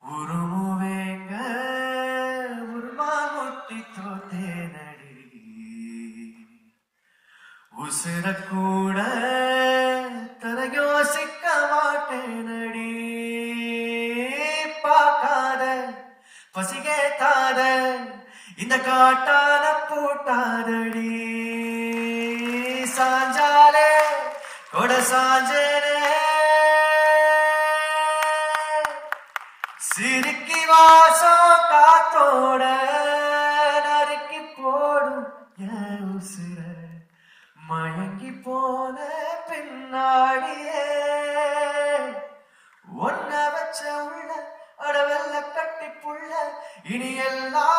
உருமுவேங்க உருமாமுட்டி தோத்தேனடி உசுர கூட தரயோசிக்க மாட்டேனடி பார்க்காத பசிகேத்தாத இந்த காட்டான பூட்டாதடி சாஞ்சாலே கொட சாஞ்சேனே சிரிக்கி வாசம் காத்தோட நறுக்கி போடும் என் உசுர மயங்கி போன பின்னாடியே ஒன்ன வச்ச உள்ள அடவெல்ல கட்டி புள்ள இனி எல்லாம்